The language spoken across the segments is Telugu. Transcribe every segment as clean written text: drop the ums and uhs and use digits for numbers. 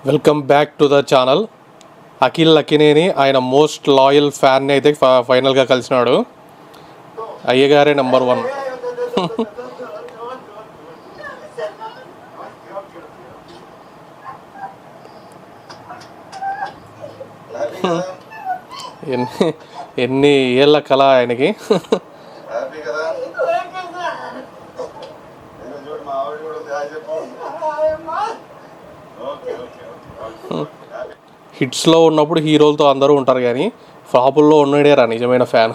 Welcome back to the channel. Akhil Lakkineni ఆయన మోస్ట్ లాయల్ ఫ్యాన్ని అయితే ఫైనల్గా కలిసినాడు. అయ్యగారే నెంబర్ 1. ఎన్ని ఏళ్ళ కళ ఆయనకి. హిట్స్లో ఉన్నప్పుడు హీరోలతో అందరూ ఉంటారు కానీ ఫ్లాపుల్లో ఉన్నాడేరా నిజమైన ఫ్యాన్.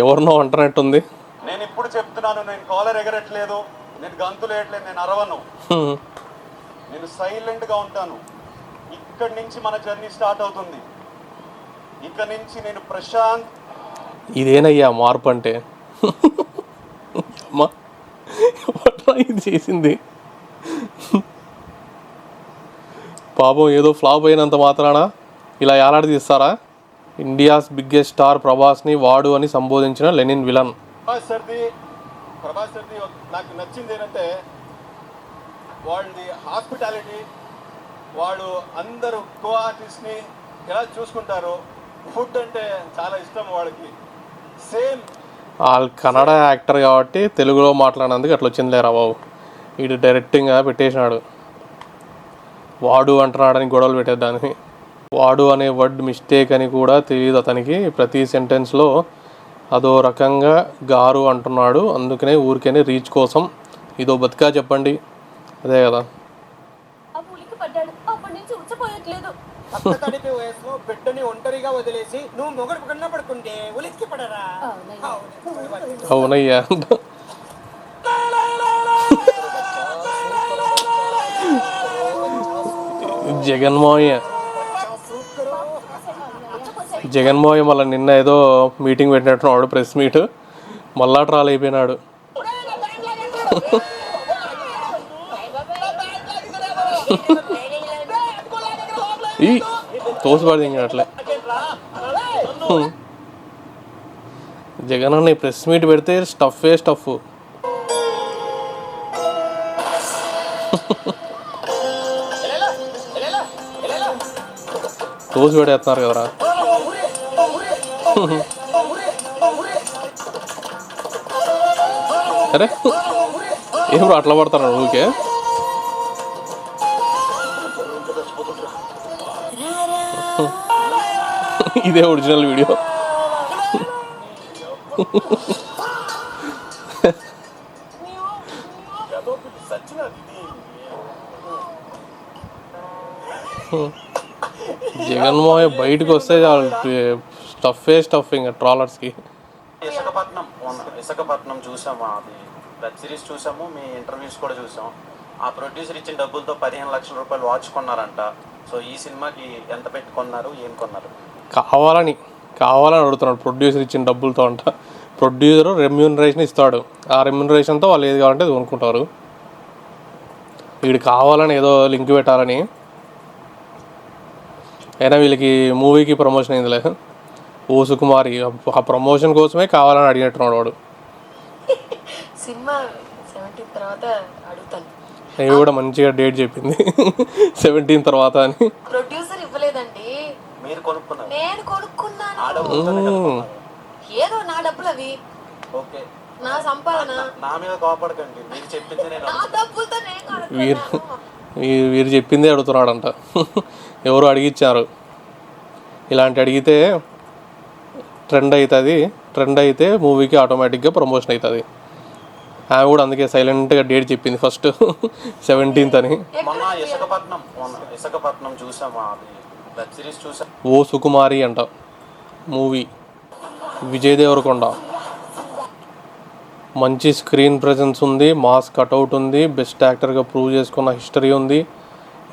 ఎవరినో అంటున్నట్టుంది. నేను ఇప్పుడు చెప్తున్నాను, నేను కాలర్ ఎగరట్లేదు, నేను గంతులు వేయట్లేదు, నేను అరవను, నేను సైలెంట్ గా ఉంటాను. ఇక్కడి నుంచి మన జర్నీ స్టార్ట్ అవుతుంది. ఇక్కడ నుంచి నేను ప్రశాంత్. ఇదేనయ్యా మార్పు అంటే. ఇది చేసింది పాపం. ఏదో ఫ్లాప్ అయినంత మాత్రాన ఇలా ఏలాడి తీస్తారా? ఇండియాస్ బిగ్గెస్ట్ స్టార్ ప్రభాస్ని వాడు అని సంబోధించిన లెనిన్ విలన్. ప్రభాస్ సార్ది నాకు నచ్చింది ఏంటంటే వాళ్ళది హాస్పిటాలిటీ. వాళ్ళు అందరూ కో ఆర్టిస్ట్ని ఎలా చూసుకుంటారు. ఫుడ్ అంటే చాలా ఇష్టం వాళ్ళకి. సేమ్ వాళ్ళు కన్నడ యాక్టర్ కాబట్టి తెలుగులో మాట్లాడినందుకు అట్లా వచ్చిందిలేరా బాబు. వీడు డైరెక్టింగ్గా పెట్టేసినాడు. వాడు అంటున్నాడని గొడవలు పెట్టేదాన్ని. వాడు అనే వర్డ్ మిస్టేక్ అని కూడా తెలియదు అతనికి. ప్రతి సెంటెన్స్లో అదో రకంగా గారు అంటున్నాడు. అందుకనే ఊరికనే రీచ్ కోసం ఇదో బతికా చెప్పండి. అదే కదా. బిడ్డని ఒంటరిగా వదిలేసి నువ్వు మొగడు కన్నా పడుకుంటే ఉలిక్కి పడరా? అవునయ్యా. జగన్మోహన్ మళ్ళీ నిన్న ఏదో మీటింగ్ పెట్టినట్టున్నాడు, ప్రెస్ మీట్. మళ్ళా ట్రాల్ అయిపోయినాడు. ఈ తోసిపడి అట్లే. జగన్ అన్న ప్రెస్ మీట్ పెడితే స్టఫే స్టఫ్. తోసి పడేస్తున్నారు కదరా. అరే ఏం అట్లా పడతారు ఊరికే. ఇదే ఒరిజినల్ వీడియో. జగన్మోహన్ బయటకు వస్తే స్టఫ్ ఇంకా ట్రాలర్స్కి. విశాఖపట్నం చూసాము, అది వెబ్ సిరీస్ చూసాము, మీ ఇంటర్వ్యూస్ కూడా చూసాం. ఆ ప్రొడ్యూసర్ ఇచ్చిన డబ్బులతో 15 లక్షల రూపాయలు వాచ్ కొన్నారంట. సో ఈ సినిమాకి ఎంత పెట్టి కొన్నారు, ఏం కొన్నారు? కావాలని అడుగుతున్నాడు. ప్రొడ్యూసర్ ఇచ్చిన డబ్బులతో అంట. ప్రొడ్యూసర్ రెమ్యూనరేషన్ ఇస్తాడు. ఆ రెమ్యూనరేషన్తో వాళ్ళు ఏది కావాలంటే అది కొనుక్కుంటారు. వీడు కావాలని ఏదో లింక్ పెట్టాలని. అయినా వీళ్ళకి మూవీకి ప్రమోషన్ అయింది లేదు. ఓ సుకుమారి ఆ ప్రమోషన్ కోసమే కావాలని అడిగినట్టున్నాడు వాడు. నేను కూడా మంచిగా డేట్ చెప్పింది 17 తర్వాత అని. ప్రొడ్యూసర్ ఇవ్వలేదండి, మీరు కొనుక్కున్నారు. నేను కొనుక్కున్నాను. ఏదో నా డబ్బులు అవి. ఓకే, నా సంపాదన. నా మీద కోపడకండి, మీరు చెప్పింది నేను. నా డబ్బులతో వీరు చెప్పిందే అడుగుతున్నాడంట. ఎవరు అడిగిచ్చారు. ఇలాంటి అడిగితే ట్రెండ్ అవుతుంది. ట్రెండ్ అయితే మూవీకి ఆటోమేటిక్గా ప్రమోషన్ అవుతుంది. ఆమె కూడా అందుకే సైలెంట్గా డేట్ చెప్పింది ఫస్ట్ 17th అని. మొన్న విశాఖపట్నం చూసాము, అది వెబ్ సిరీస్ చూసాం. ఓ సుకుమారి అంట మూవీ. విజయ్ దేవరకొండ మంచి స్క్రీన్ ప్రెజెన్స్ ఉంది, మాస్ కట్అవుట్ ఉంది, బెస్ట్ యాక్టర్గా ప్రూవ్ చేసుకున్న హిస్టరీ ఉంది.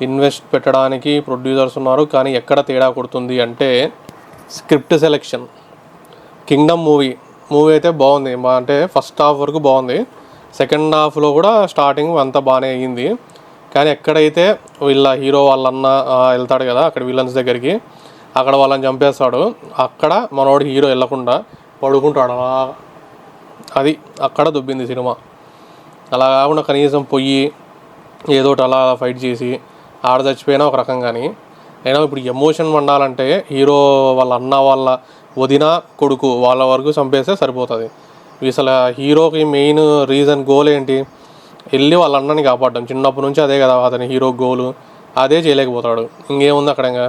ఇన్వెస్ట్ పెట్టడానికి ప్రొడ్యూసర్స్ ఉన్నారు. కానీ ఎక్కడ తేడా కొడుతుంది అంటే స్క్రిప్ట్ సెలెక్షన్. కింగ్డమ్ మూవీ అయితే బాగుంది. అంటే ఫస్ట్ హాఫ్ వరకు బాగుంది, సెకండ్ హాఫ్లో కూడా స్టార్టింగ్ అంతా బాగానే అయ్యింది. కానీ ఎక్కడైతే వీళ్ళ హీరో వాళ్ళన్న వెళ్తాడు కదా అక్కడ విలన్స్ దగ్గరికి, అక్కడ వాళ్ళని చంపేస్తాడు. అక్కడ మనోడు హీరో వెళ్ళకుండా పడుకుంటాడు అలా, అది అక్కడ దుబ్బింది సినిమా. అలా కాకుండా కనీసం పొయ్యి ఏదోటి అలా ఫైట్ చేసి ఆడ చచ్చిపోయినా ఒక రకం. కానీ అయినా ఇప్పుడు ఎమోషన్ వండాలంటే హీరో వాళ్ళ అన్న వాళ్ళ వదిన కొడుకు వాళ్ళ వరకు చంపేస్తే సరిపోతుంది. అసలు హీరోకి మెయిన్ రీజన్ గోల్ ఏంటి? వెళ్ళి వాళ్ళ అన్నని కాపాడడం. చిన్నప్పటి నుంచి అదే కదా అతని హీరో గోలు, అదే చేయలేకపోతాడు. ఇంకేముంది అక్కడ? ఇంకా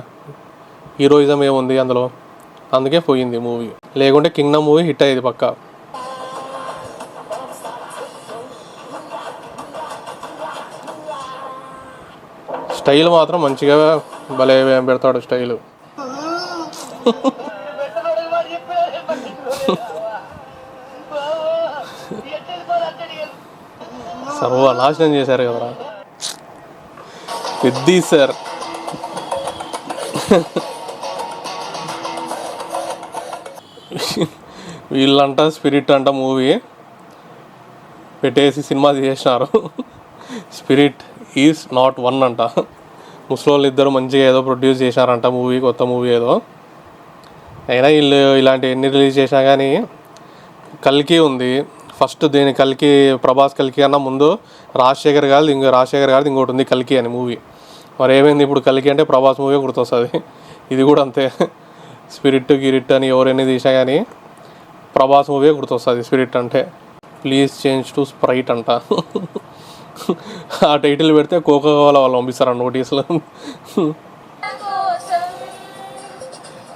హీరోయిజం ఏముంది అందులో? అందుకే పోయింది మూవీ. లేకుంటే కింగ్డమ్ మూవీ హిట్ అయ్యేది పక్కా. స్టైల్ మాత్రం మంచిగా భలే పెడతాడు స్టైలు. సర్వనాశనం చేశారు కదరా పెద్ద సార్. వీళ్ళంట స్పిరిట్ అంట మూవీ పెట్టేసి సినిమా తీసేసినారు. స్పిరిట్ ఈజ్ నాట్ వన్ అంట. ముసలోళ్ళు ఇద్దరు మంచిగా ఏదో ప్రొడ్యూస్ చేశారంట మూవీ, కొత్త మూవీ ఏదో. అయినా వీళ్ళు ఇలాంటి ఎన్ని రిలీజ్ చేసినా కానీ కల్కి ఉంది ఫస్ట్. దీని కల్కి ప్రభాస్ కల్కి అన్న ముందు రాజశేఖర్ గారిది ఇంకోటి ఉంది కల్కి అని మూవీ. మరి ఏమైంది ఇప్పుడు? కల్కి అంటే ప్రభాస్ మూవీ గుర్తొస్తుంది. ఇది కూడా అంతే. స్పిరిట్ గిరిట్ అని ఎవరైనా తీసినా కానీ ప్రభాస్ మూవీ గుర్తొస్తుంది స్పిరిట్ అంటే. ప్లీజ్ చేంజ్ టు స్ప్రైట్ అంట. ఆ టైటిల్ పెడితే కోకోకోలా వాళ్ళు పంపిస్తారంట నోటీసులు.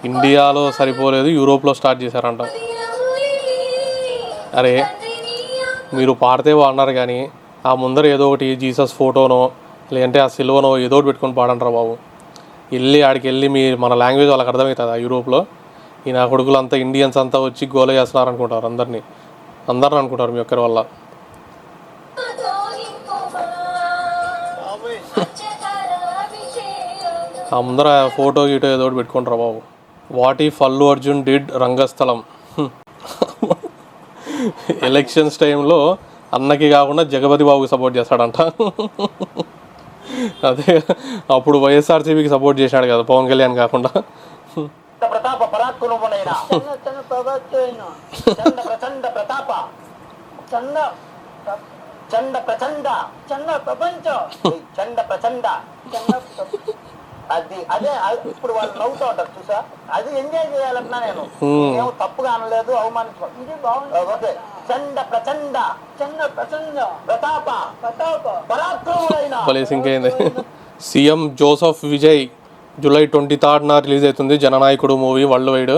ఇండియాలో సరిపోలేదు, యూరోప్లో స్టార్ట్ చేశారంట. అరే మీరు పాడితే అన్నారు కానీ ఆ ముందర ఏదో ఒకటి జీసస్ ఫోటోనో లేదంటే ఆ సిల్వనో ఏదో ఒకటి పెట్టుకొని పాడంటారా బాబు. ఆడికి వెళ్ళి మన లాంగ్వేజ్ వాళ్ళకి అర్థమవుతుంది. ఆ యూరోప్లో ఈ నా కొడుకులు అంతా ఇండియన్స్ అంతా వచ్చి గోల చేస్తున్నారు అనుకుంటారు. అందరిని అనుకుంటారు మీ ఒక్కరి వల్ల. ఆ ముందర ఫోటో గీటో ఏదో ఒకటి పెట్టుకుంటారా బాబు. What if Allu Arjun did Rangasthalam? Elections టైంలో అన్నకి కాకుండా జగపతి బాబుకి సపోర్ట్ చేస్తాడంట. అదే అప్పుడు వైఎస్ఆర్సీపీకి సపోర్ట్ చేశాడు కదా పవన్ కళ్యాణ్ కాకుండా. ప్రతాప పరాక్రమమునైన చండ ప్రతాప చండ ప్రచండ చండ ప్రపంచ చండ ప్రచండ అదే ఇప్పుడు వాళ్ళు నవ్వుతూ ఉంటారు చూసా. అది ఎంజాయ్ చేయాలన్నా నేను ఏమో తప్పుగా అనలేదు, అవమానించుకోవాలి. ఇది బాగుంది. ఓకే. చండ ప్రచండ చండ ప్రచండ ప్రతాప పరాక్రములైన. ఇంకేంది? CM Joseph Vijay July 23 release అవుతుంది జననాయకుడు మూవీ వరల్డ్ వైడ్.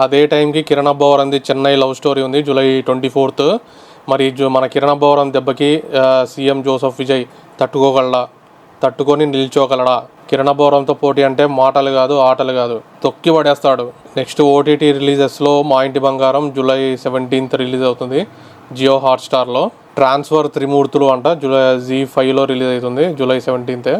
అదే టైంకి కిరణ్ అబ్బవరంది చెన్నై లవ్ స్టోరీ ఉంది జూలై 24. మరి మన కిరణ్ అబ్బవరం దెబ్బకి సీఎం జోసెఫ్ విజయ్ తట్టుకొని నిల్చోగలడా? కిరణ్ అబ్బవరంతో పోటీ అంటే మాటలు కాదు ఆటలు కాదు, తొక్కి పడేస్తాడు. నెక్స్ట్ ఓటీటీ రిలీజెస్లో మా ఇంటి బంగారం జూలై 17 రిలీజ్ అవుతుంది జియో హాట్స్టార్లో. ట్రాన్స్ఫర్ త్రిమూర్తులు అంట జూలై ZEE5లో రిలీజ్ అవుతుంది జూలై 17.